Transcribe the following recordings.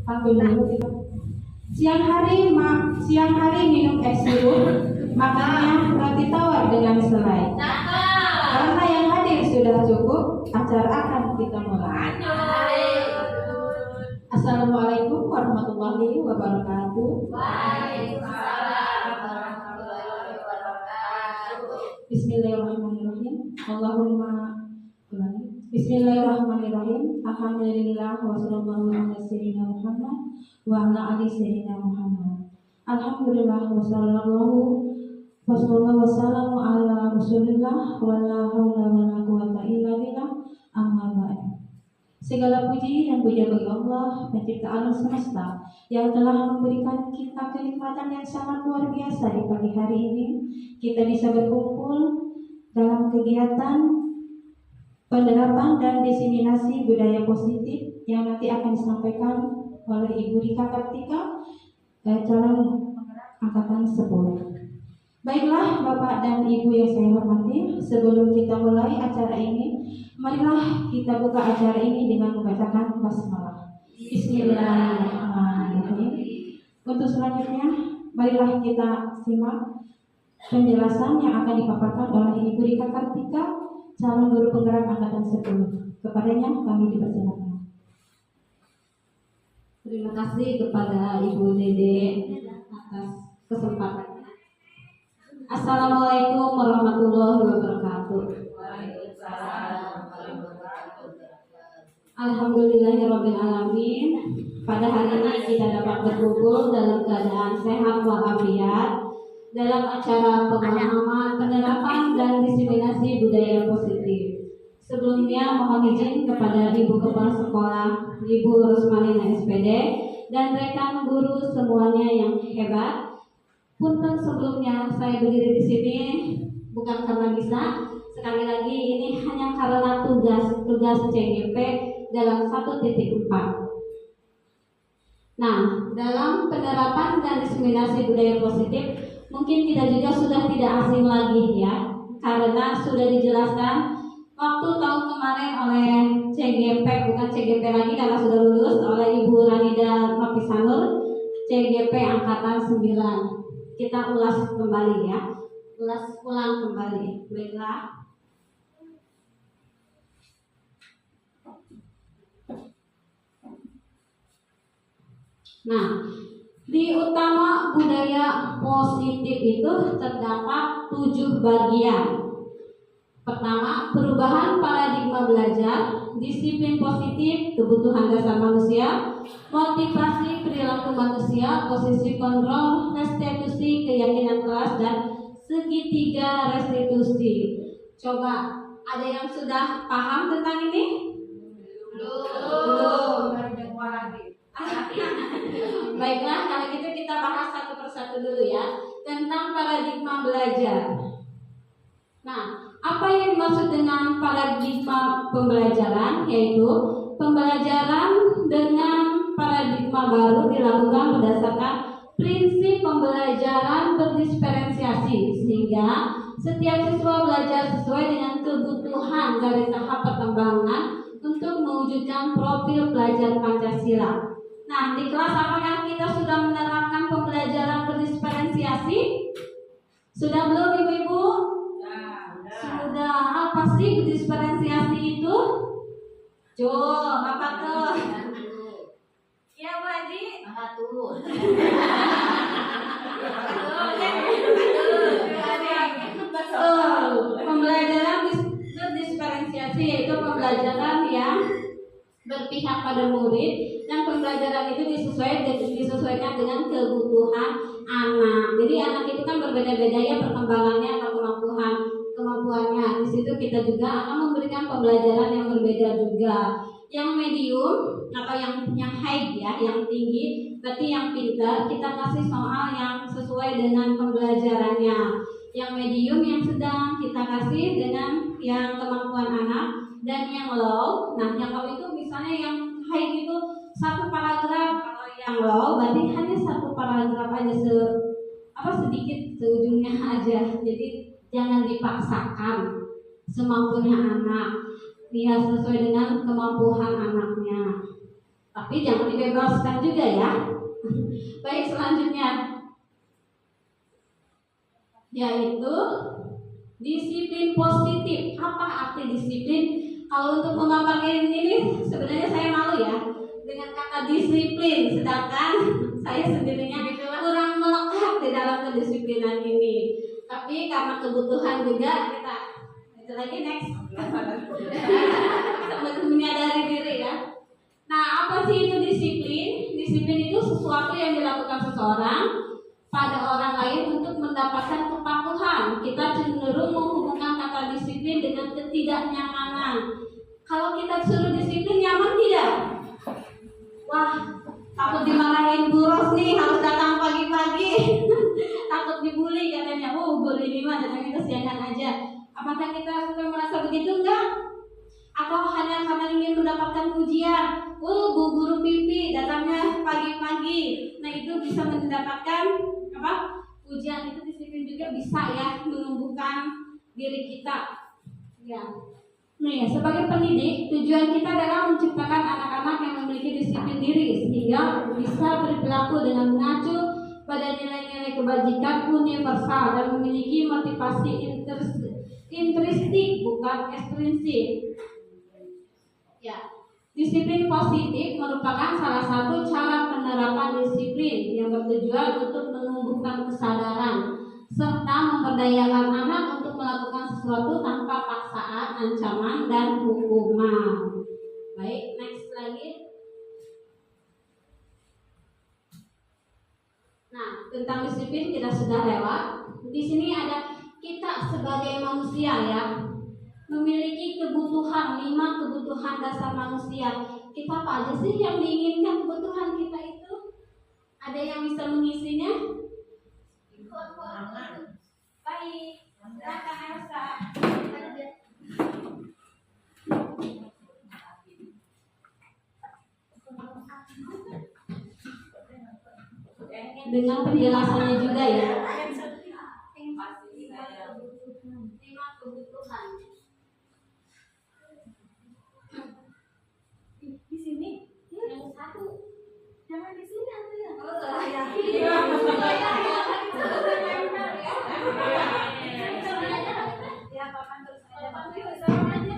Pantun dulu kita. Siang hari minum es sirup, makannya roti tawar dengan selai. Karena yang hadir sudah cukup, acara akan kita mulai. Assalamualaikum warahmatullahi wabarakatuh. Bismillahirrahmanirrahim. Bismillahirrahmanirrahim. Alhamdulillah wa sallallahu ala sayyidina Muhammad wa ala ali sayyidina Muhammad. Alhamdulillah wa sallallahu wasallamu ala Rasulillah wa la haula wa la quwata illa billah. Amma ba'd. Segala puji dan puja bagi Allah, pencipta alam semesta, yang telah memberikan kita kenikmatan yang sangat luar biasa di pagi hari ini. Kita bisa berkumpul dalam kegiatan penerapan dan diseminasi budaya positif yang nanti akan disampaikan oleh Ibu Rika Kartika, calon angkatan 10. Baiklah Bapak dan Ibu yang saya hormati, sebelum kita mulai acara ini, marilah kita buka acara ini dengan membacakan basmalah. Bismillahirrahmanirrahim. Untuk selanjutnya, marilah kita simak penjelasan yang akan dipaparkan oleh Ibu Rika Kartika, calon guru penggerak angkatan 10. Kepadanya kami dipersilakan. Terima kasih kepada Ibu Dede atas kesempatannya. Assalamualaikum warahmatullahi wabarakatuh. Alhamdulillahirabbil alamin. Pada hari ini kita dapat berkumpul dalam keadaan sehat walafiat dalam acara pemahaman, penerapan dan diseminasi budaya positif. Sebelumnya mohon izin kepada Ibu Kepala Sekolah, Ibu Rusmalina SPD, dan rekan guru semuanya yang hebat. Punten sebelumnya saya berdiri di sini bukan karena bisa. Sekali lagi ini hanya karena tugas CGP dalam 1.4. Nah, dalam penerapan dan diseminasi budaya positif, mungkin kita juga sudah tidak asing lagi ya, karena sudah dijelaskan waktu tahun kemarin oleh CGP, bukan CGP lagi karena sudah lulus, oleh Ibu Ranida Novisanur, CGP angkatan 9. Kita ulas kembali ya, ulang kembali. Baiklah. Nah, di utama budaya positif itu terdapat 7 bagian. Pertama, perubahan paradigma belajar, disiplin positif, kebutuhan dasar manusia, motivasi perilaku manusia, posisi kontrol, restitusi keyakinan kelas, dan segitiga restitusi. Coba, ada yang sudah paham tentang ini? Belum. Baiklah, kalau gitu kita bahas satu persatu dulu ya, tentang paradigma belajar. Nah, apa yang dimaksud dengan paradigma pembelajaran? Yaitu pembelajaran dengan paradigma baru dilakukan berdasarkan prinsip pembelajaran berdiferensiasi, sehingga setiap siswa belajar sesuai dengan kebutuhan dari tahap perkembangan untuk mewujudkan profil pelajar Pancasila. Nah, di kelas apakah kita sudah menerapkan pembelajaran berdiferensiasi? Sudah belum Ibu-ibu? Sudah. Apa sih berdiferensiasi itu? Apa tuh? Ya Bu Haji? Pembelajaran berdiferensiasi yaitu pembelajaran yang berpihak pada murid, dan pembelajaran itu disesuaikan dengan kebutuhan anak. Jadi anak itu kan berbeda-beda ya perkembangannya atau kemampuannya. Di situ kita juga akan memberikan pembelajaran yang berbeda juga. Yang medium atau yang high ya, yang tinggi, berarti yang pintar, kita kasih soal yang sesuai dengan pembelajarannya. Yang medium, yang sedang, kita kasih dengan yang kemampuan anak. Dan yang low, nah yang low itu misalnya yang high itu satu paragraf, kalau yang low berarti hanya satu paragraf aja, sedikit seujungnya aja. Jadi jangan dipaksakan, semampunya anak, dia sesuai dengan kemampuan anaknya. Tapi jangan dibebaskan juga ya. Baik, selanjutnya yaitu disiplin positif. Apa arti disiplin? Kalau untuk memaparkan ini sebenarnya saya malu ya dengan kata disiplin, sedangkan saya sendirinya kurang melekat di dalam kedisiplinan ini. Tapi karena kebutuhan juga kita itu lagi next untuk menyadari diri ya. Nah, apa sih itu disiplin? Disiplin itu sesuatu yang dilakukan seseorang pada orang lain untuk mendapatkan kepatuhan. Kita cenderung menghubungkan kata disiplin dengan ketidaknyamanan. Kalau kita suruh disiplin, nyaman tidak? Wah, takut dimarahin Bu Ros nih, harus datang pagi-pagi. Takut dibully katanya. Oh, guru ini mah datangnya kesiangan aja. Apakah kita suka merasa begitu? Enggak? Atau hanya karena ingin mendapatkan pujian? Oh, Bu Guru Pipi datangnya pagi-pagi. Nah, itu bisa mendapatkan apa? Pujian. Itu disiplin juga bisa ya menumbuhkan diri kita. Ya. Nah, ya, sebagai pendidik, tujuan kita adalah menciptakan anak-anak yang memiliki disiplin diri sehingga bisa berperilaku dengan mengacu pada nilai-nilai kebajikan universal dan memiliki motivasi intrinsik bukan ekstrinsik. Ya, disiplin positif merupakan salah satu cara penerapan disiplin yang bertujuan untuk menumbuhkan kesadaran serta memberdayakan anak untuk melakukan sesuatu tanpa paksaan, ancaman, dan hukuman. Baik, next lagi. Nah, tentang disiplin kita sudah lewat. Di sini ada kita sebagai manusia ya, memiliki kebutuhan, 5 kebutuhan dasar manusia. Kita apa aja sih yang diinginkan kebutuhan kita itu? Ada yang bisa mengisinya? Baik, silakan Elsa. Dengan penjelasannya juga ya. 5 kebutuhan. Di sini yang satu. Jangan di sini nanti ya. Oh, ya. Ya, papan terus aja. Papan terus aja.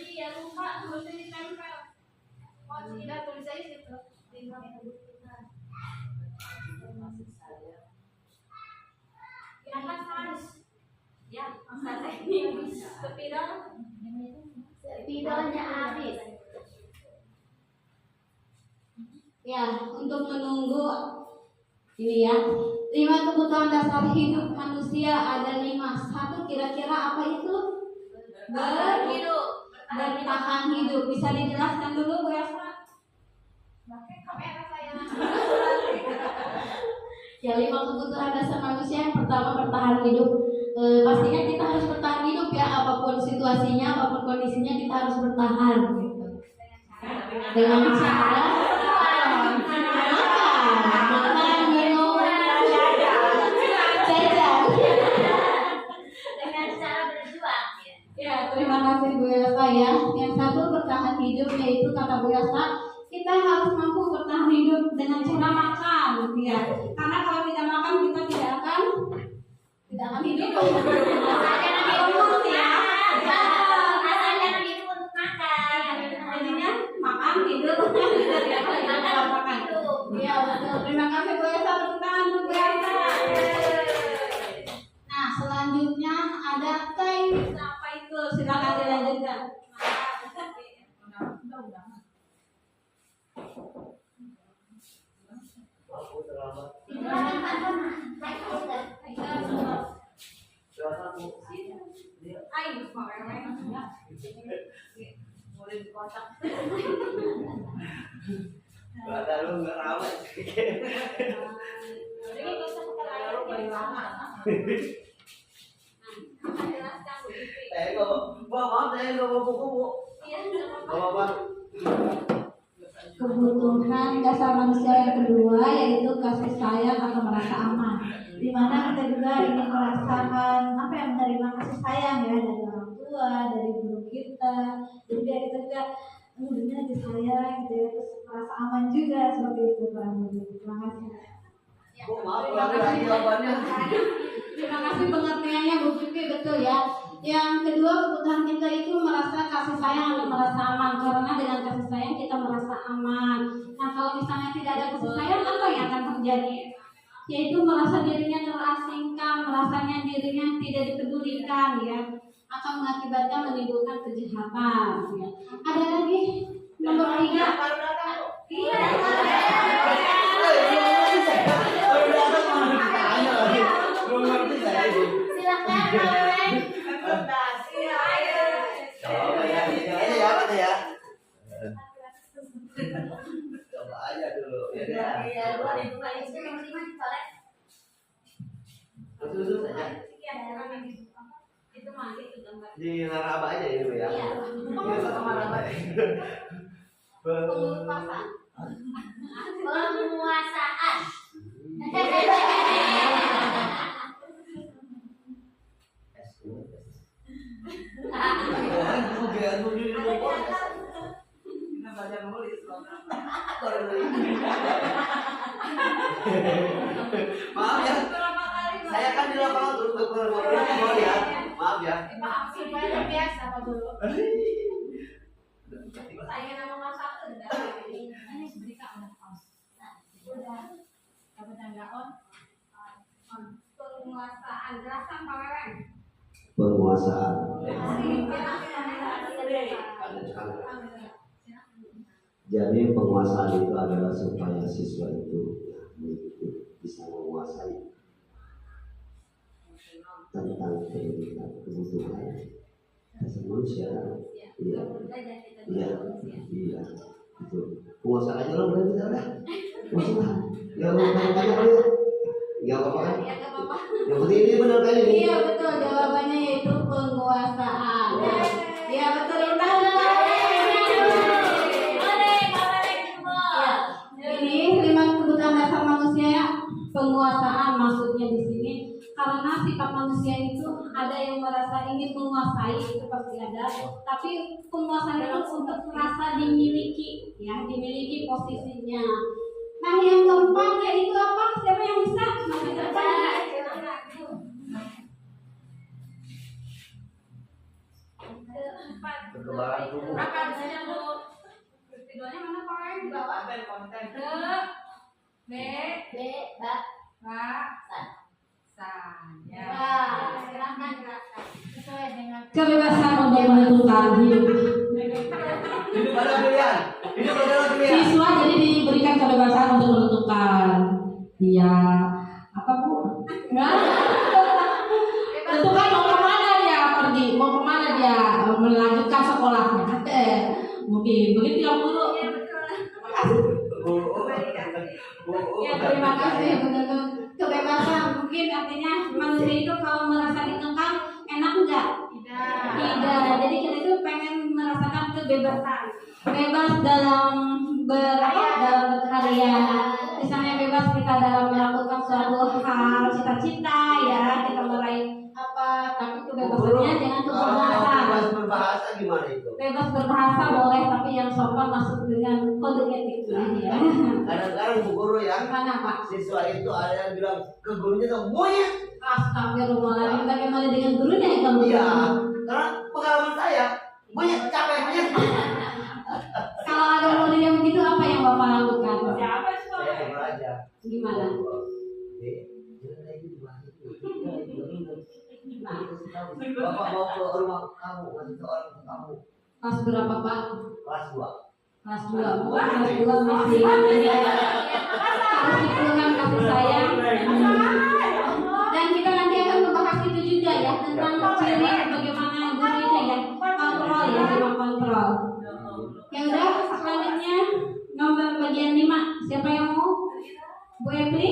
Iya, lupa tulisnya ditempel. Oh, tidak tulisannya situ. 5 kebutuhan. Angkat Mas. Ya, angkat ini. Spidolnya habis. Ya, untuk menunggu ini ya. 5 kebutuhan dasar hidup manusia ada 5. 1 kira-kira apa itu? Bertahan hidup. Bisa dijelaskan dulu Bu Elsa? Pakai kamera saya. Ya, 5 kebutuhan dasar manusia. Yang pertama bertahan hidup. Pastinya kita harus bertahan hidup ya, apapun situasinya, apapun kondisinya kita harus bertahan gitu. Dengan cara makan, minum, jajan. Dengan cara berjuang ya. Terima kasih Bu Elsa ya. Yang satu bertahan hidup yaitu kata Bu Elsa, kita harus mampu bertahan hidup dengan cara makan ya. Karena kalau tidak makan kita tidak akan hidup. Asalnya nanti hidup ya. Asalnya nanti hidup untuk makan. Jadinya makan hidup. Makan. Iya betul. Terima kasih Bu Elsa, tepuk tangan untuk Bu Elsa. Nah, selanjutnya ada teknis apa itu? Silakan dilanjutkan. kebutuhan dasar manusia yang kedua yaitu kasih sayang atau merasa aman. Di mana kita juga ingin merasakan apa yang menerima kasih sayang ya dari orang tua, dari guru kita. Jadi biar kita juga dunia disayang gitu ya, terus merasa aman juga seperti itu kurang lebih. Terima kasih. Terima kasih jawabannya. Terima kasih pengertiannya Bu Vivi, betul ya. Yang kedua, kebutuhan kita itu merasa kasih sayang atau merasa aman, karena dengan kasih sayang kita merasa aman. Nah, kalau misalnya tidak ada kasih sayang, apa yang akan terjadi? Yaitu merasa dirinya terasingkan, merasanya dirinya tidak dipedulikan ya, akan mengakibatkan menimbulkan kejahatan ya. Ada lagi nomor 3. Iya. Coba aja dulu ya. Terus aja. Itu mah itu gambar. Di Naraba aja itu ya. Iya. Ini sama Naraba. Penguasaan. Penguasaan. Maaf ya, saya kan di lapangan terus berpengalaman ya. Maaf ya. Maaf sih, banyak biasa Pak Guru. Saya nomor 1 ini sebentar udah pause. Udah. Kamu enggak on? Penguasaan. Jelaskan Pak Wewen. Penguasaan. Jadi penguasaan itu adalah supaya siswa itu bisa menguasai tentang pendidikan, kebutuhan dasar manusia. Iya, itu penguasaan aja loh, berarti udah. Penguasaan. Ya mau tanya kali ya? Ya apa-apa kan? Ya enggak apa-apa. Yang penting ini benar kan ini? Iya betul, jawabannya yaitu penguasaan. Iya betul, Intan. Ini 5 kebutuhan dasar manusia, penguasaan maksudnya di sini karena sifat manusia itu ada yang merasa ingin menguasai, itu pasti ada, tapi penguasaan itu untuk merasa dimiliki ya, dimiliki posisinya. Nah, yang keempat yaitu apa? Siapa yang bisa? Masih terbaca. Kekebalan tubuh. Apa misalnya Bu? Videonya mana Pak? Di bawah. Konten. B. San. Ya. Silakan jelaskan. Sesuai dengan Kebebasan untuk menentukan hidup. Hidup adalah pilihan. Hidup adalah pilihan. Siswa jadi diberikan kebebasan untuk menentukan dia apa Bu? Tentukan mau kemana dia pergi, mau kemana dia melanjutkan sekolahnya. Mungkin begitu ya Bu. Ya, terima kasih. Benar-benar kebebasan mungkin artinya manusia itu kalau merasa dikekang enak enggak? Tidak. Jadi kita itu pengen merasakan kebebasan. Bebas dalam berkarya. Misalnya bebas kita dalam melakukan suatu hal, cita-cita ya, kita meraih apa, tapi kebebasannya jangan kebablasan. Bebas berbahasa gimana itu? Bebas berbahasa boleh, tapi yang sopan masuk dengan kode etik ya. Kadang-kadang bu guru ya, Gimana Pak? siswa itu ada yang bilang ke gurunya tuh monyet. Astagfirullahaladzim, bagaimana dengan gurunya itu? Iya, karena pengalaman saya monyet capek monyet. Kalau ada murid yang begitu, apa yang Bapak lakukan? Siapa itu? Saya belajar. Gimana? Bapak mau ke rumah kamu, ngasih ke orang ke kamu. Kelas berapa Pak? Kelas 2. Kelas 2. Kelas 2 masih harus diperlukan kasih sayang. Dan kita nanti akan membahas itu juga ya, tentang ciri bagaimana guru itu ya, kontrol ya, sama kontrol. Ya udah, selanjutnya nomor bagian 5. Siapa yang mau? Bu Epli?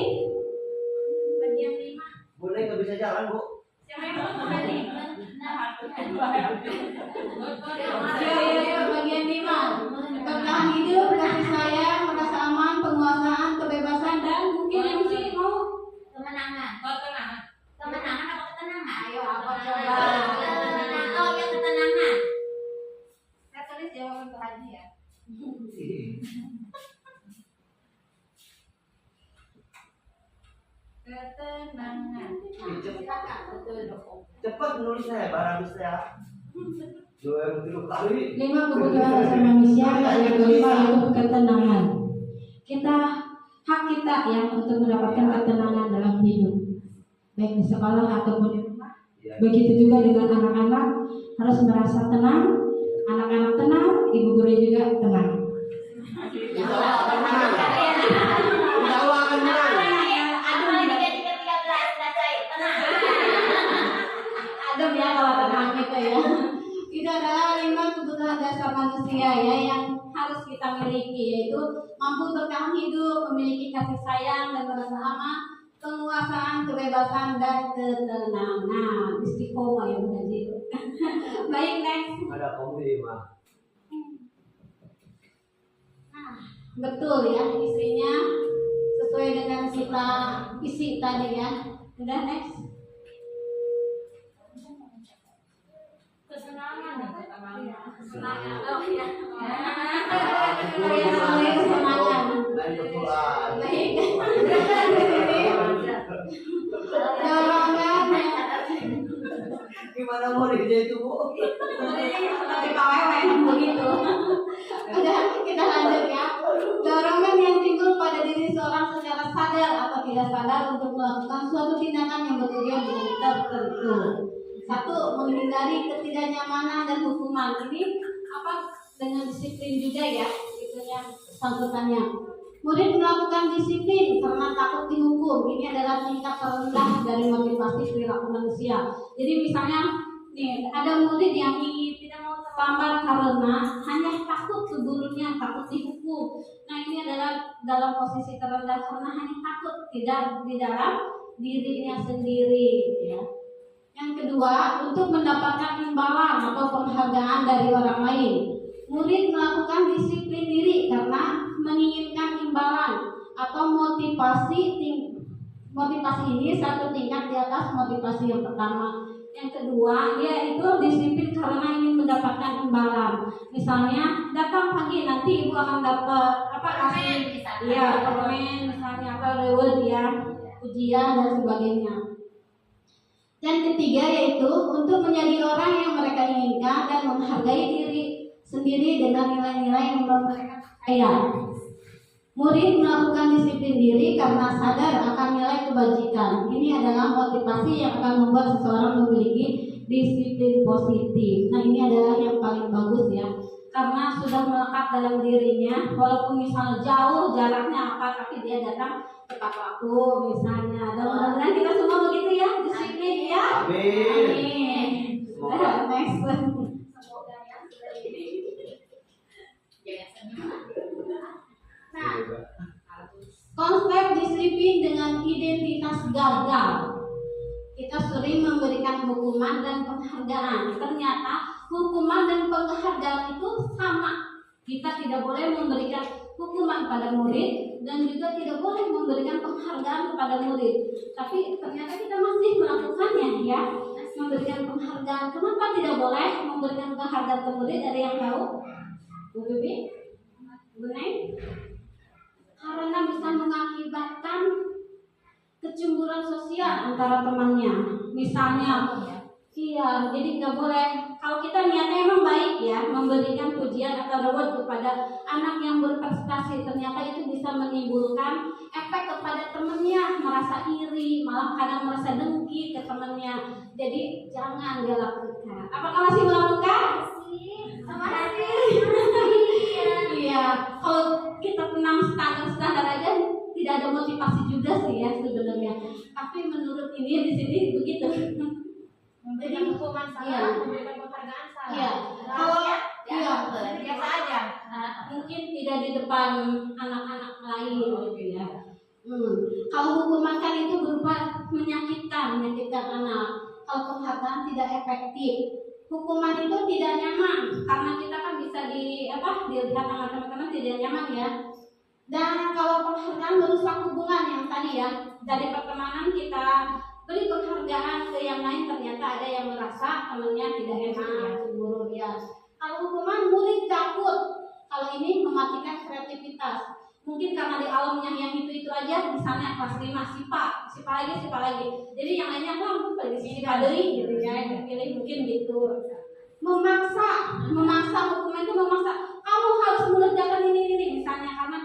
Bagian 5. Bu Neng nggak bisa jalan bu. Yuk, bagian 5. Bertahan hidup, kasih sayang, merasa aman, penguasaan, kebebasan, dan mungkin yang sih mau Kemenangan. Ketenangan. Kemenangan apa ketenangan? ayo apa coba? Ketenangan. Oh, ya ketenangan. Saya tulis jawaban Pak Haji ya. Ketenangan. Silakan. Betul dong. Cepat nulisnya barang saya. 2 kali. 5 kebutuhan dasar manusia, yang kelima yaitu ketenangan. Hak kita yang untuk mendapatkan ketenangan dalam hidup, baik di sekolah ataupun di rumah. Begitu juga dengan anak-anak, harus merasa tenang. Anak-anak tenang, ibu guru juga tenang. Kita akan menang. Kita akan menang. Aduh, ini 13 selesai. Tenang. Adem ya kalau tenang gitu ya. Itu adalah 5 kebutuhan dasar manusia ya yang harus kita miliki, yaitu mampu bertahan hidup, memiliki kasih sayang dan merasa aman, penguasaan, kebebasan, dan ketenangan. Istiqomah ya Bu Haji. Baik, next. Ada komedi mah. Betul ya, isinya sesuai dengan kita isi tadi ya. Udah, next. Kesenangan. Kesenangan. Oh iya. Kesenangan. Baik. Dorongan. Gimana mau itu Bu? Tapi kawewe begitu. Udah, kita lanjut ya. Dorongan yang timbul pada diri seorang secara sadar atau tidak sadar untuk melakukan suatu tindakan yang bertujuan tertentu. 1. Menghindari ketidaknyamanan dan hukuman. Ini apa dengan disiplin juga ya, itunya sangkutannya. Murid melakukan disiplin karena takut dihukum. Ini adalah tingkat terendah dari motivasi perilaku manusia. Jadi misalnya nih ada murid yang ingin tidak mau terlambat karena hanya takut ke gurunya, takut dihukum. Nah ini adalah dalam posisi terendah karena hanya takut tidak di dalam dirinya sendiri ya. Yang kedua, untuk mendapatkan imbalan atau penghargaan dari orang lain. Murid melakukan disiplin diri karena menginginkan imbalan atau motivasi ini satu tingkat di atas motivasi yang pertama. Yang kedua, dia itu disiplin karena ingin mendapatkan imbalan. Misalnya, datang pagi nanti ibu akan dapat kasih permen misalnya atau reward ya, ujian dan sebagainya. Dan ketiga yaitu untuk menjadi orang yang mereka inginkan dan menghargai diri sendiri dengan nilai-nilai yang mereka percaya. Murid melakukan disiplin diri karena sadar akan nilai kebajikan. Ini adalah motivasi yang akan membuat seseorang memiliki disiplin positif. Nah ini adalah yang paling bagus ya, karena sudah melekat dalam dirinya. Walaupun misalnya jauh jaraknya apa, tapi dia datang tepat waktu misalnya. Dan mudah-mudahan kita semua begitu ya, disiplin ya. Amin. Semoga. Next. Nah, konsep disiplin dengan identitas gagal. Kita sering memberikan hukuman dan penghargaan. Ternyata hukuman dan penghargaan itu sama. Kita tidak boleh memberikan hukuman pada murid dan juga tidak boleh memberikan penghargaan kepada murid. Tapi ternyata kita masih melakukannya ya, memberikan penghargaan. Kenapa tidak boleh memberikan penghargaan ke murid? Ada yang tahu? Bu Bibi? Bu Neng? Karena bisa mengakibatkan kecemburuan sosial antara temannya. Misalnya, iya, jadi nggak boleh. Kalau kita niatnya emang baik ya, memberikan pujian atau reward kepada anak yang berprestasi, ternyata itu bisa menimbulkan efek kepada temannya, merasa iri, malah kadang merasa dengki ke temannya. Jadi jangan dia lakukan. Apakah masih melakukan? Masih. Iya, kalau kita tenang standar aja tidak ada motivasi juga sih ya sebenarnya. Tapi menurut ini di sini begitu. Memberikan hukuman salah, memberikan penghargaan salah. Iya. Kalau Biasa aja. mungkin tidak di depan anak-anak lain gitu ya. Kalau hukuman kan itu berupa menyakitkan anak. kalau penghargaan tidak efektif. Hukuman itu tidak nyaman karena kita kan bisa dilihat sama teman-teman tidak nyaman ya. Dan kalau penghargaan merusak hubungan yang tadi ya, dari pertemanan kita beri penghargaan ke yang lain, ternyata ada yang merasa temannya tidak enak, cemburu ya. Kalau hukuman murid takut, kalau ini mematikan kreativitas. Mungkin karena di alamnya yang itu aja, misalnya kelas 5 sipa lagi. Jadi yang lainnya kan bagi sipa deui gitu ya, yang pilih mungkin gitu. Memaksa hukuman itu memaksa. Kamu harus mengerjakan ini misalnya karena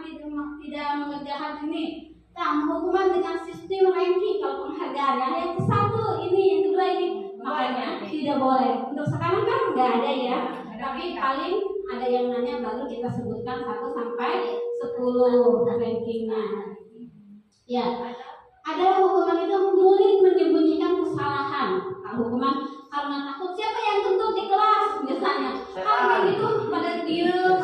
tidak mengerjakan ini. Nah, hukuman dengan sistem ranking, kalau penghargaan yang satu ini, yang kedua ini, makanya tidak boleh. Untuk sekarang kan nggak ada ya, tapi paling ada yang nanya baru kita sebutkan 1 sampai 10 rankingnya. Ya, ada hukuman itu murid menyembunyikan kesalahan. Nah, hukuman karena takut siapa yang tuntut di kelas misalnya, kalau itu pada diem.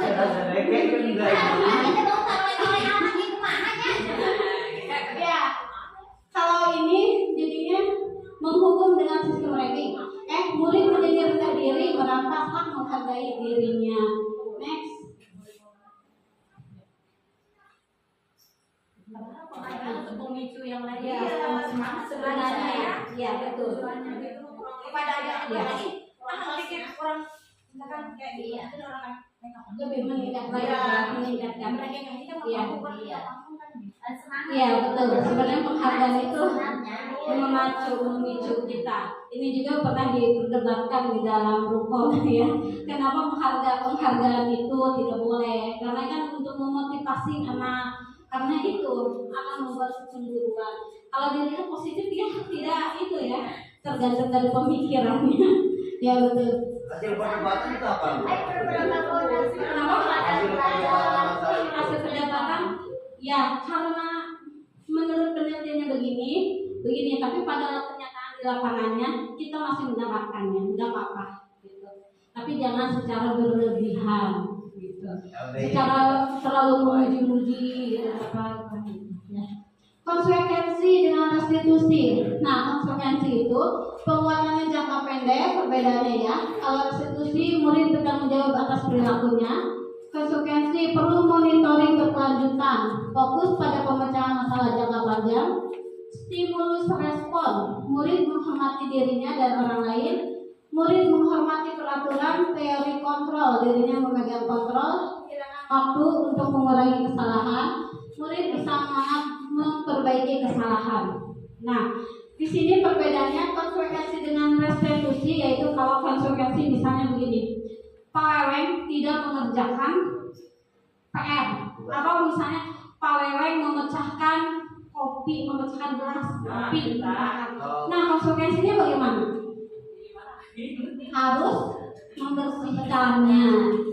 Ya, kalau ini jadinya menghukum dengan sistem ranking. Murid menjadi rendah diri, merasa hak menghargai dirinya. Next. Untuk memicu yang lain Ya, semangat sebenarnya ya betul. kepada adik-adik lagi orang misalkan kayak dia itu orang Lebih meningkatkan mereka yang ini kan Iya. semangat. Iya betul. Sebenarnya penghargaan itu memicu kita. Ini juga pernah diperdebatkan di dalam rukun ya. Kenapa penghargaan itu tidak boleh? Karena kan untuk memotivasi anak. Karena itu akan membuat kecemburuan. Kalau dilihat positif ya tidak itu ya. Tergantung dari pemikirannya. Ya betul. Hasil perdebatan itu apa? Kenapa? Hasil perdebatan ya karena menurut penelitiannya begini, tapi pada kenyataan di lapangannya kita masih mendapatkannya, tidak apa-apa gitu. Tapi jangan secara berlebihan gitu. Secara terlalu memuji-muji gitu apa ya. Konsekuensi dengan restitusi. Nah, konsekuensi itu penguatannya jangka pendek, perbedaannya ya. Kalau restitusi murid bertanggung jawab atas perilakunya. Konsekuensi perlu monitoring berkelanjutan, fokus pada pemecahan masalah jangka panjang. Stimulus respon, murid menghormati dirinya dan orang lain. Murid menghormati peraturan, teori kontrol, dirinya memegang kontrol. Waktu untuk mengurangi kesalahan. Murid bersemangat memperbaiki kesalahan. Nah, di sini perbedaannya konsekuensi dengan restitusi, yaitu kalau konsekuensi misalnya begini, Pak Weweng tidak mengerjakan PR, atau misalnya Pak Weweng memecahkan gelas kopi. Nah, konsekuensinya bagaimana? Harus membersihkannya,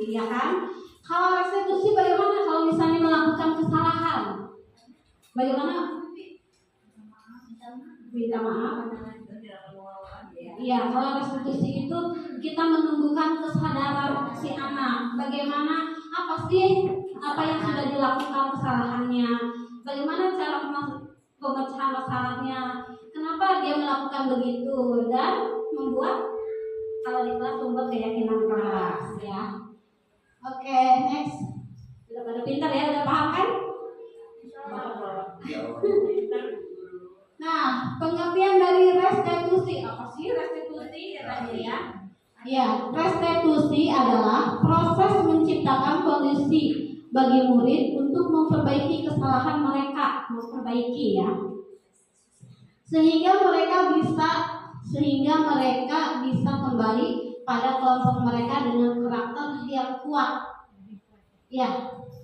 ya kan? Kalau restitusi bagaimana? Kalau misalnya melakukan kesalahan, bagaimana? Minta maaf. Iya, kalau restitusi itu kita menumbuhkan kesadaran si anak. Bagaimana apa yang sudah dilakukan kesalahannya? Bagaimana cara pemecahan masalahnya? Kenapa dia melakukan begitu? Dan membuat kalau di kelas membuat keyakinan kelas, ya. Oke, next. Sudah pada pintar ya, udah paham kan? Nah, pengertian dari restitusi, apa sih restitusi ya? Ya, restitusi adalah proses menciptakan kondisi bagi murid untuk memperbaiki kesalahan mereka, ya. Sehingga mereka bisa kembali pada kelompok mereka dengan karakter yang kuat. Ya,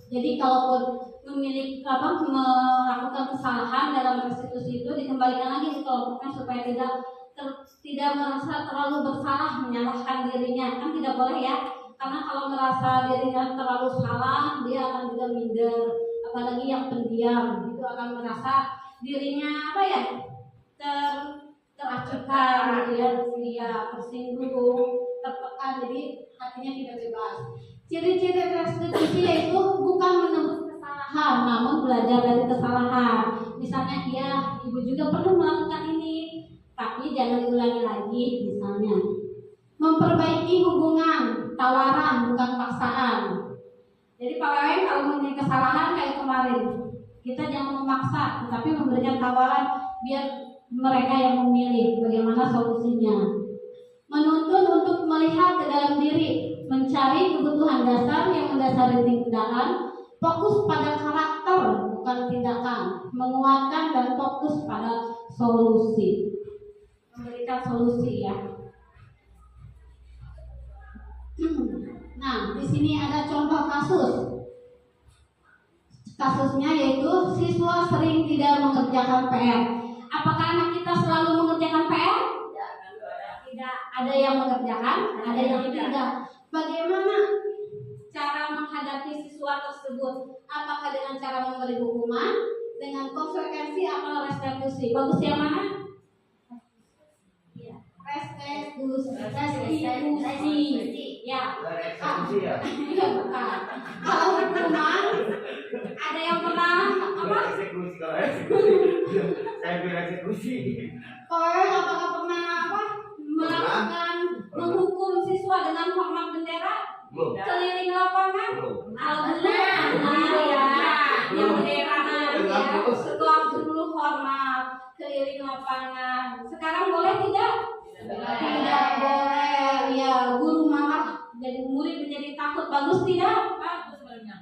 jadi kalaupun melakukan kesalahan dalam restitusi itu dikembalikan lagi ke kelompoknya supaya tidak merasa terlalu bersalah menyalahkan dirinya, kan tidak boleh ya, karena kalau merasa dirinya terlalu salah dia akan juga minder, apalagi yang pendiam itu akan merasa dirinya teracuhkan gitu ya, tersinggung, tertekan, jadi hatinya tidak bebas. Ciri-ciri restitusi yaitu bukan menebus kesalahan, namun belajar dari kesalahan. Misalnya ibu juga pernah melakukan ini, tapi jangan diulangi lagi. Misalnya memperbaiki hubungan, tawaran bukan paksaan. Jadi Pak Wewen kalau punya kesalahan kayak kemarin, kita jangan memaksa, tetapi memberikan tawaran biar mereka yang memilih bagaimana solusinya. Menuntun untuk melihat ke dalam diri, mencari kebutuhan dasar yang mendasari tindakan, fokus pada karakter bukan tindakan, menguatkan dan fokus pada solusi. Memberikan solusi ya. Nah, di sini ada contoh kasus. Kasusnya yaitu siswa sering tidak mengerjakan PR. Apakah anak kita selalu mengerjakan PR? Tidak. Ada yang mengerjakan, ada yang tidak. Bagaimana cara menghadapi siswa tersebut? Apakah dengan cara memberi hukuman, dengan konsekuensi atau restitusi? Bagus yang mana? Restitusi. Ya. Eksekusi ya. Iya bukan. Kalau hukuman, ada yang pernah apa? Eksekusi, kalau eksekusi. Saya bilang eksekusi. Kalau apakah pernah apa? Melakukan menghukum siswa dengan hormat bendera? Belum. Keliling lapangan? Belum. Alhamdulillah ya. Yang bendera ya. Setelah dulu hormat, keliling lapangan. Sekarang boleh tidak? Tidak boleh. Ya, guru marah, jadi murid menjadi takut. Bagus tidak? Bagus sebenarnya.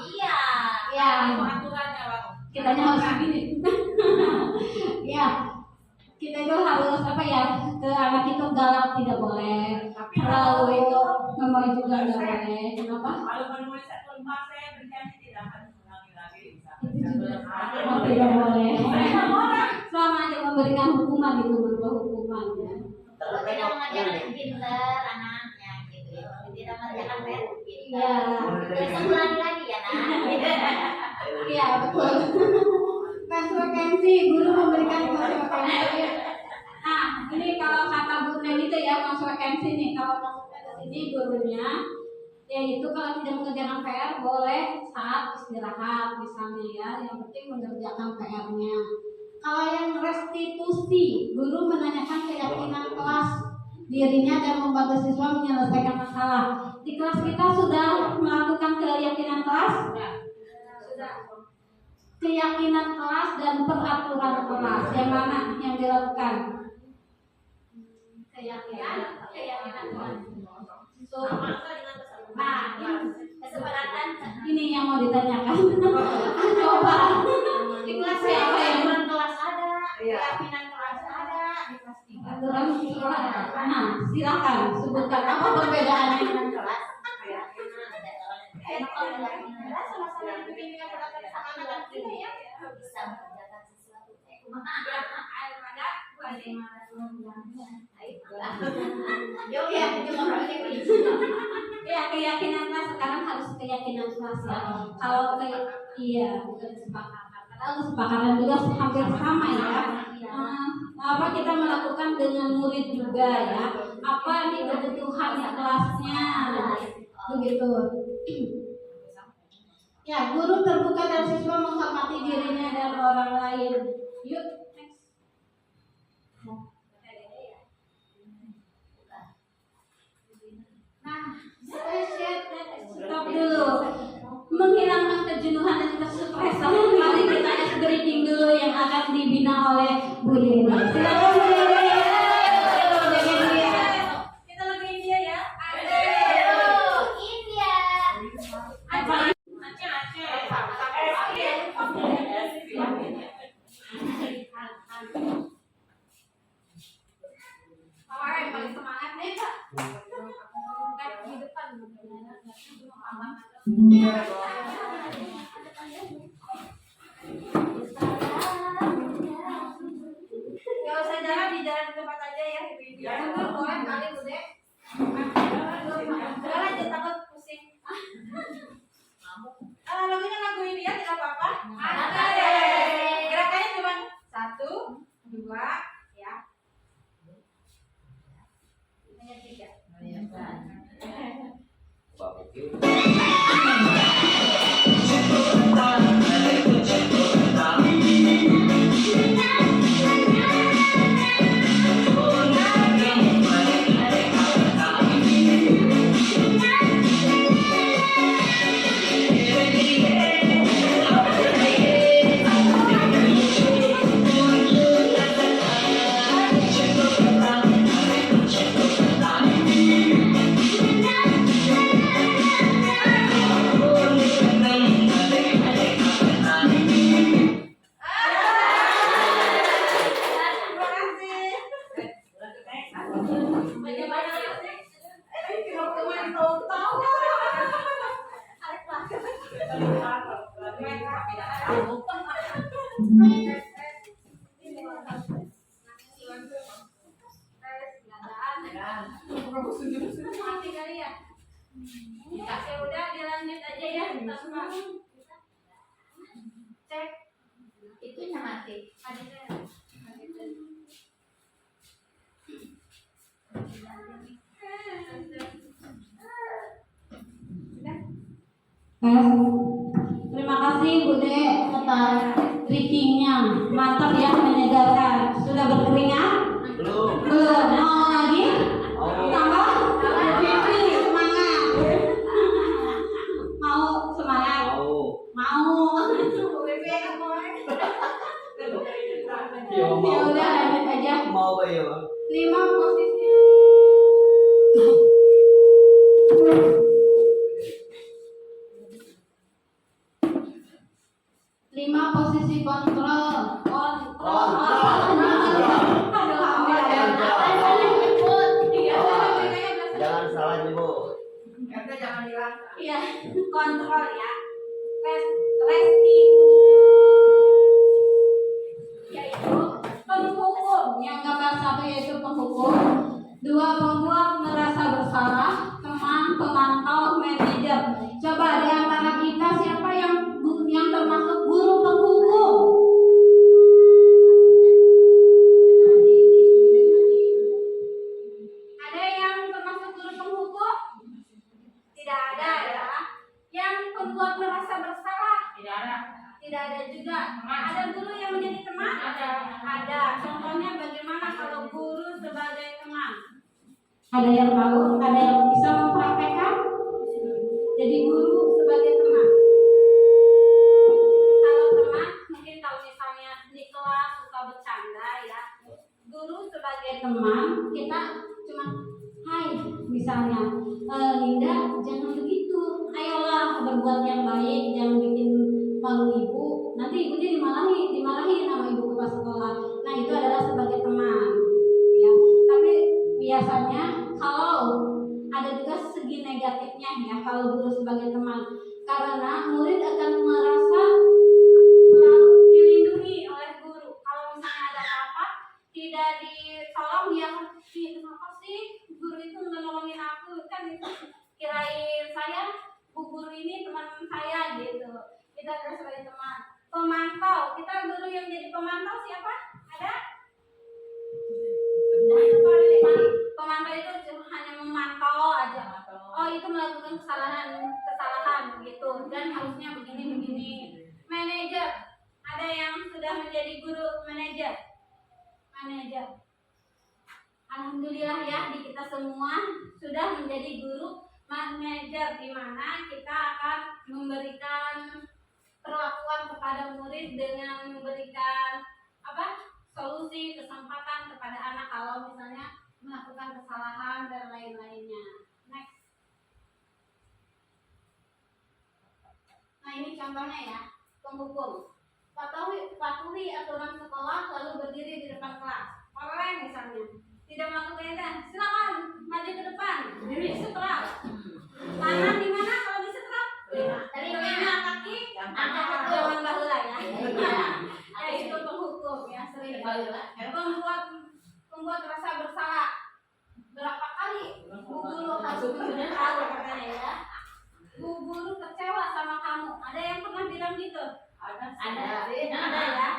Iya. Ya, kita harus begini. Ya, kita itu harus apa ya? Ke anak itu galak tidak boleh. Terlalu itu memang juga tidak boleh. Kenapa? Kalau menulis satu lembar saya berjanji tidak akan ulangi lagi. Oh, tidak boleh. Selama aja memberikan hukuman itu berupa hukuman ya. Kalau tidak mengajarkan pintar anaknya gitu ya. Kalau tidak mengajarkan pintar. Iya. Besok ulangi lagi ya nak. Iya betul. Konsekuensi, guru memberikan konsekuensi. Nah, ini kalau kata Bu Nen itu ya konsekuensi nih. Kalau masuknya ke sini gurunya, yaitu kalau tidak mengerjakan PR boleh saat istirahat misalnya ya. Yang penting mengerjakan PR-nya. Kalau yang restitusi, guru menanyakan keyakinan kelas dirinya dan membantu siswa menyelesaikan masalah. Di kelas kita sudah melakukan keyakinan kelas? Sudah. Keyakinan kelas dan peraturan kelas yang mana yang dilakukan? Keyakinan kelas. So, nah, Kesepakatan. ini yang mau ditanyakan. Coba di kelas siapa yang Kelas ada. Keyakinan kelas ada. aturan sekolah? Nah, silakan sebutkan apa perbedaannya dengan kelas? Bisa mengerjakan sesuatu. Ya, keyakinan kelas sekarang harus keyakinan kelas ya. Kalau iya bukan kesepakatan. Padahal kesepakatan juga hampir sama ya. Apa kita melakukan dengan murid juga ya? Apa nih kebutuhan kelasnya? Begitu. Ya, guru terbuka dan siswa menghormati dirinya dan orang lain. Yuk, next. Nah, stop dulu. Menghilangkan kejenuhan dan kesuksesan. Mari kita ice breaking dulu yang akan dibina oleh Bu Lili. Silakan Bu Lili. Kita lagi India ya. India. Alright, paling semangat nih Pak. Di depan. Gak usah jalan di jalan tempat aja ya ibu-ibu. Boleh kali Bude. Udah lanjut takut pusing. Lagunya lagu India tidak apa-apa. Ada. Gerakannya cuma 1, 2, ya. Hanya 3. Bapak Terima kasih Bude atas readingnya, mantap ya, menyegarkan. Sudah berkeringat? Belum. Belum. Mau lagi? Mau. Tambah? Vivi, semangat. Mau semangat? Mau. Ya udah, lanjut aja. Mau apa ya? 5 posisi. Lima posisi kontrol. Jangan salah nyebut. Jangan hilang. Iya. Kontrol ya. Restitusi Yaitu penghukum. Yang gambar 1 yaitu penghukum. 2 pembuat merasa bersalah. Teman, pemantau, manajer. Coba di antara kita siapa yang termasuk guru penghukum? Ada yang termasuk guru penghukum? Tidak ada ya. Yang pembuat merasa bersalah? Tidak ada juga. Ada guru yang menjadi teman? Ada. Contohnya bagaimana kalau guru sebagai teman? Ada yang tahu? Ada yang bisa mempraktekkan? Jadi guru sebagai teman. Kalau teman, mungkin kalau misalnya di kelas suka bercanda ya. Guru sebagai teman, kita cuma hai misalnya, Linda jangan begitu. Ayolah berbuat yang baik, jangan bikin malu ibu. Nanti ibunya dimarahi sama ibu kepala sekolah. Nah itu adalah sebagai teman. Ya. Tapi biasanya kalau ada juga segi negatifnya ya kalau guru sebagai teman, karena murid akan merasa selalu dilindungi oleh guru. Kalau misalnya ada apa-apa tidak ditolong, dia kenapa sih guru itu nggak nolongin aku, kan itu kirain saya bu guru ini teman saya gitu. Kita adalah sebagai teman. Pemantau, kita guru yang jadi pemantau siapa? Ada? Pemantau itu hanya memantau aja. Oh itu melakukan kesalahan gitu dan harusnya begini. Manajer, ada yang sudah menjadi guru manajer. Alhamdulillah ya, di kita semua sudah menjadi guru manajer, di mana kita akan memberikan perlakuan kepada murid dengan memberikan solusi, kesempatan kepada anak kalau misalnya melakukan kesalahan dan lain-lainnya. Next. Nah ini contohnya ya, penghukum. Patuhi aturan sekolah lalu berdiri di depan kelas. Orang misalnya tidak melakukan itu, silakan maju ke depan, disetrap. Tangan di mana kalau disetrap? Telinga, kaki, jangan baheula ya. Ya itu penghukum ya, sering. Pembuat rasa bersalah. Berapa kali bu guru harus memberitahu katanya ya. Bu guru kecewa sama kamu. Ada yang pernah bilang gitu? Ada ya.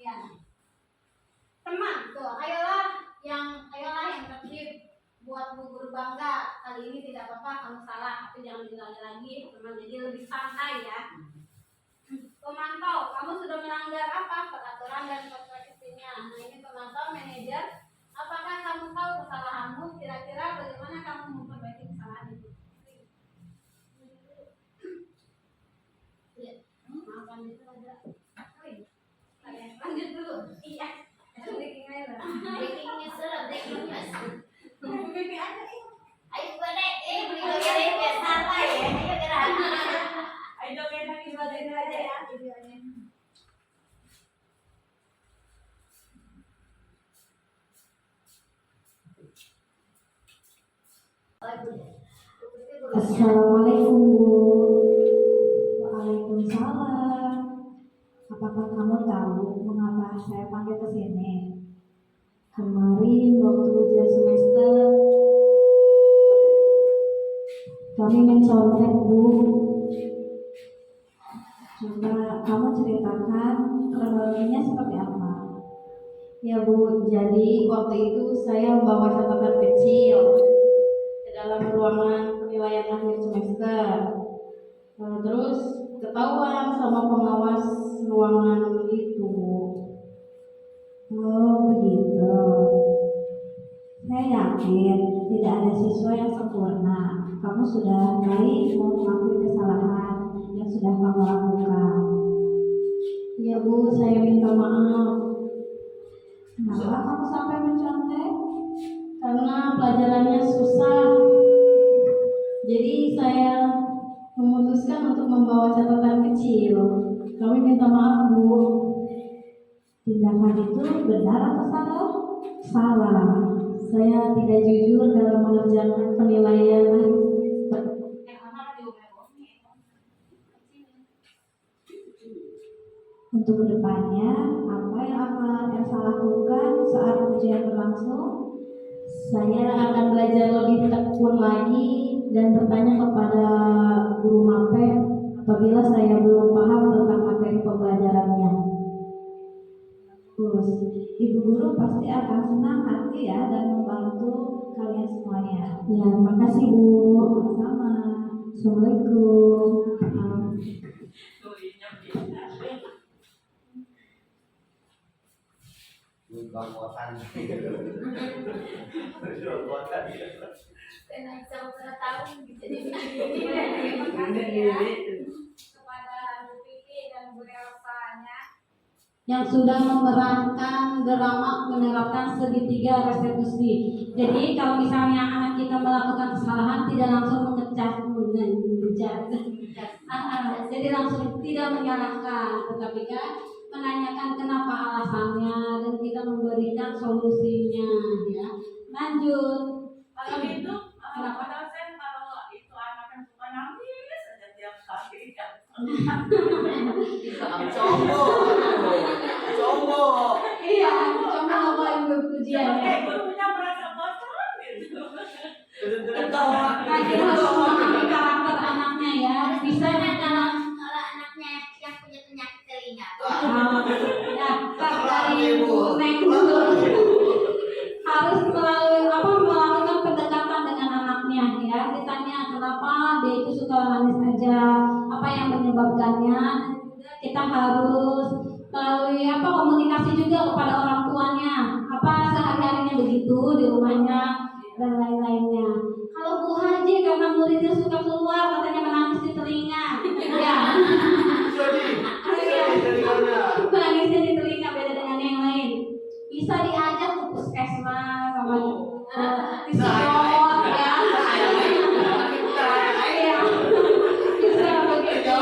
Ya. Teman tuh, ayolah yang tertib, buat bu guru bangga. Kali ini tidak apa-apa kamu salah, tapi jangan diulangi lagi. Teman jadi lebih santai ya. Pemantau, kamu sudah melanggar apa? Peraturan dan konsekuensinya. Nah ini pemantau manajer. Apakah kamu tahu kesalahanmu? Kira-kira bagaimana kamu memperbaiki kesalahan itu? Maafkan itu ada. Lanjut dulu. Iya. Breaking news. Ayo balik, beli biar santai ya. Ayo gerak. Ayo kita ibadahin aja ya videonya. Assalamualaikum Bu. Waalaikumsalam. Apakah kamu tahu mengapa saya panggil ke sini? Kemarin waktu ujian semester kami mencontek Bu. Coba kamu ceritakan kronologinya seperti Ya Bu, jadi waktu itu saya membawa catatan kecil ke dalam ruangan penilaian akhir semester. Terus ketahuan sama pengawas ruangan itu. Oh begitu. Saya yakin tidak ada siswa yang sempurna. Kamu sudah baik mau mengakui kesalahan yang sudah kamu lakukan. Ya Bu, saya minta maaf. Kenapa kamu sampai mencontek? Karena pelajarannya susah. Jadi saya memutuskan untuk membawa catatan kecil. Kami minta maaf Bu. Tindakan itu benar atau salah? Salah. Saya tidak jujur dalam mengerjakan penilaian akhir semester. Untuk kedepannya, apa yang akan Elsa lakukan saat ujian berlangsung? Saya akan belajar lebih tekun lagi dan bertanya kepada guru MAPE apabila saya belum paham tentang materi pembelajarannya. Terus, Ibu Guru pasti akan senang hati ya dan membantu kalian semuanya. Ya, makasih Bu. Sama-sama. Assalamualaikum. Bangkotan. Dan sama tahun jadi kepada Bu Vicky dan Bu Elsanya yang sudah memerankan drama menerapkan segitiga restitusi. Jadi kalau misalnya anak kita melakukan kesalahan tidak langsung mengecas, jadi langsung tidak menyalahkan, tetapi kan menanyakan kenapa alasannya dan kita memberikan solusinya. Ya, lanjut. Kalau itu kenapa dosen kalau itu anak yang suka nangis saja tiap kali kan? Sombong. Iya, cuma ngomongin ujian ya. Gurunya merasa bosan gitu. Nah, kita harus memahami karakter anaknya ya. Bisa kalau anaknya yang punya penyakit telinga. ya, dari Neng dulu harus melakukan pendekatan dengan anaknya ya. Ditanya kenapa dia itu suka nangis aja, apa yang menyebabkannya. Kita harus melalui komunikasi juga kepada orang tuanya, apa sehari-harinya begitu di rumahnya dan lain-lainnya. Kalau Bu Haji karena muridnya suka keluar katanya menangis di telinga, ya. Menangisnya di telinga beda dengan yang lain. Bisa diajak ke puskesmas sama psikolog ya. Iya. Bisa begitu.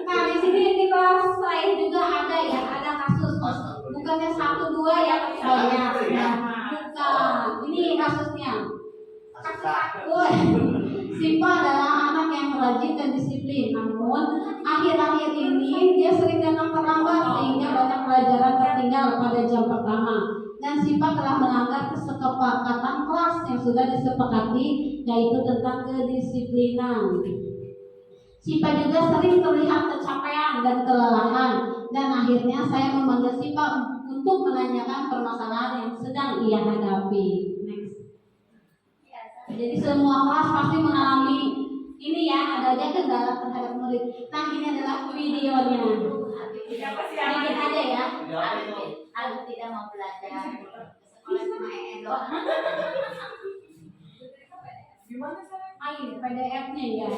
Nah di sini di kelas lain juga ada ya, ada kasus bukannya 1-2 ya misalnya. Bukan. Ini kasusnya. Sipa adalah anak yang rajin dan disiplin, namun akhir-akhir ini dia sering datang terlambat sehingga banyak pelajaran tertinggal pada jam pertama. Dan Sipa telah melanggar kesepakatan kelas yang sudah disepakati, yaitu tentang kedisiplinan. Sipa juga sering terlihat kecapean dan kelelahan, dan akhirnya saya memanggil Sipa untuk menanyakan permasalahan yang sedang ia hadapi. Jadi semua kelas pasti mengalami ini ya, ada aja kendala terhadap murid. Nah ini adalah videonya. Bikin aja ya. Aku tidak mau belajar sekolah sama Edo. Gimana sih? Ini PDF-nya ya.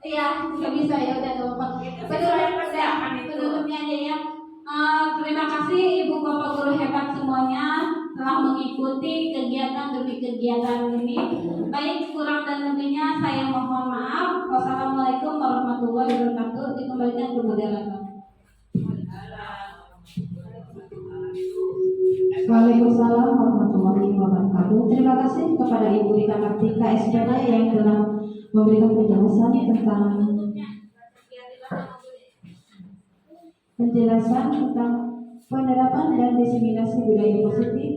Iya, nggak bisa ya udah nggak apa-apa. Penutupnya aja ya. Terima kasih Ibu Bapak Guru hebat semuanya telah mengikuti kegiatan demi kegiatan ini. Baik kurang dan lebihnya saya mohon maaf. Wassalamualaikum warahmatullahi wabarakatuh. Dikembalikan ke moderator. Waalaikumsalam warahmatullahi wabarakatuh. Terima kasih kepada Ibu Rika Kartika SPD yang telah memberikan penjelasannya tentang penerapan dan diseminasi budaya positif.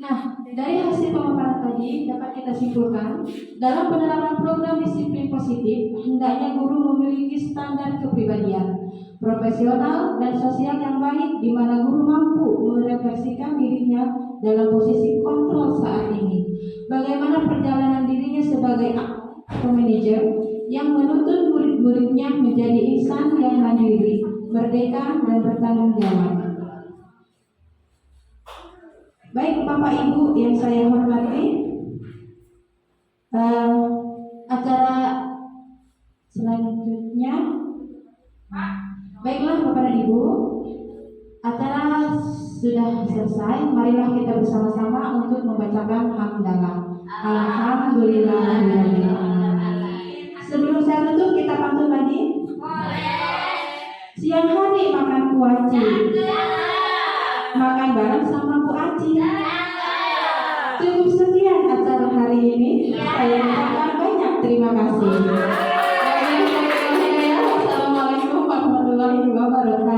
Nah, dari hasil pemaparan tadi dapat kita simpulkan, dalam penerapan program disiplin positif, hendaknya guru memiliki standar kepribadian, profesional, dan sosial yang baik di mana guru mampu merefleksikan dirinya dalam posisi kontrol saat ini. Bagaimana perjalanan dirinya sebagai manajer yang menuntut murid-muridnya menjadi insan yang mandiri, merdeka, dan bertanggung jawab. Baik Bapak Ibu yang saya hormati, acara selanjutnya, baiklah Bapak dan Ibu, acara sudah selesai. Marilah kita bersama-sama untuk membacakan hamdalah. Alhamdulillahirabbil alamin. Sebelum saya tutup, kita pantun lagi. Siang hari makan kuaci, makan bareng sama Bu Aci. Cukup sekian acara hari ini. Saya ucapkan banyak terima kasih. Assalamualaikum warahmatullahi wabarakatuh.